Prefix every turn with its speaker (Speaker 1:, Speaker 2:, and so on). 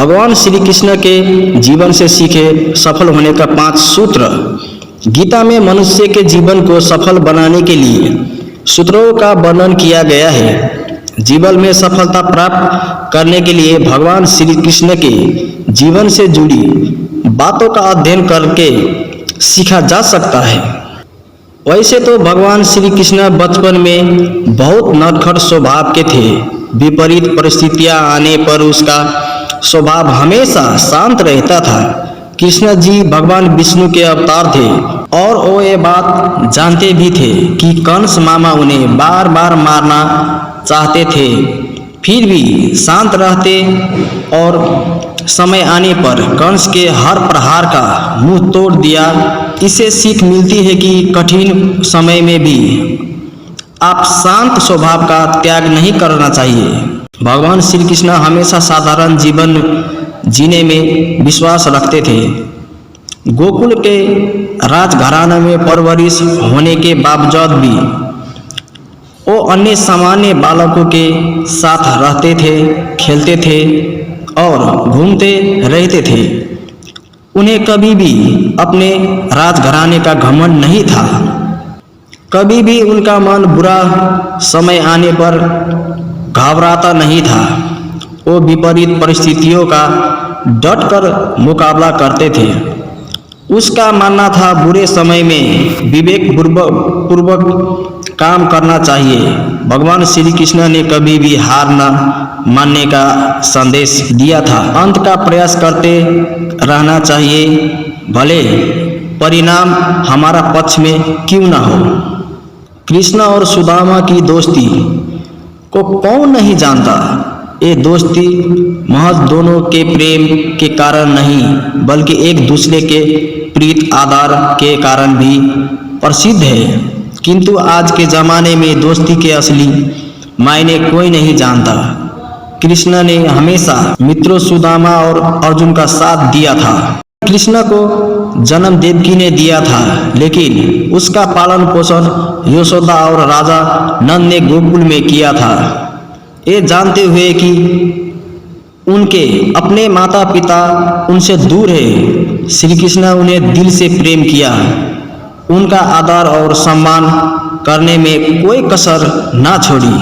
Speaker 1: भगवान श्री कृष्ण के जीवन से सीखे सफल होने का 5 सूत्र। गीता में मनुष्य के जीवन को सफल बनाने के लिए सूत्रों का वर्णन किया गया है। जीवन में सफलता प्राप्त करने के लिए भगवान श्री कृष्ण के जीवन से जुड़ी बातों का अध्ययन करके सीखा जा सकता है। वैसे तो भगवान श्री कृष्ण बचपन में बहुत नटखट स्वभाव के थे। विपरीत परिस्थितियां आने पर उसका स्वभाव हमेशा शांत रहता था। कृष्ण जी भगवान विष्णु के अवतार थे और वो ये बात जानते भी थे कि कंस मामा उन्हें बार बार मारना चाहते थे, फिर भी शांत रहते और समय आने पर कंस के हर प्रहार का मुंह तोड़ दिया। इससे सीख मिलती है कि कठिन समय में भी आप शांत स्वभाव का त्याग नहीं करना चाहिए। भगवान श्री कृष्ण हमेशा साधारण जीवन जीने में विश्वास रखते थे। गोकुल के राजघराने में परवरिश होने के बावजूद भी वो अन्य सामान्य बालकों के साथ रहते थे, खेलते थे और घूमते रहते थे। उन्हें कभी भी अपने राजघराने का घमंड नहीं था। कभी भी उनका मन बुरा समय आने पर घबराता नहीं था। वो विपरीत परिस्थितियों का डटकर मुकाबला करते थे। उसका मानना था बुरे समय में विवेक पूर्वक काम करना चाहिए। भगवान श्री कृष्ण ने कभी भी हार न मानने का संदेश दिया था। अंत का प्रयास करते रहना चाहिए, भले परिणाम हमारा पक्ष में क्यों न हो। कृष्ण और सुदामा की दोस्ती को कौन नहीं जानता। ये दोस्ती महज दोनों के प्रेम के कारण नहीं बल्कि एक दूसरे के प्रीत आदर के कारण भी प्रसिद्ध है। किंतु आज के ज़माने में दोस्ती के असली मायने कोई नहीं जानता। कृष्ण ने हमेशा मित्रों सुदामा और अर्जुन का साथ दिया था। कृष्ण को जन्म देवकी ने दिया था, लेकिन उसका पालन पोषण यशोदा और राजा नंद ने गोकुल में किया था। ये जानते हुए कि उनके अपने माता पिता उनसे दूर है, श्री कृष्ण उन्हें दिल से प्रेम किया। उनका आदर और सम्मान करने में कोई कसर ना छोड़ी।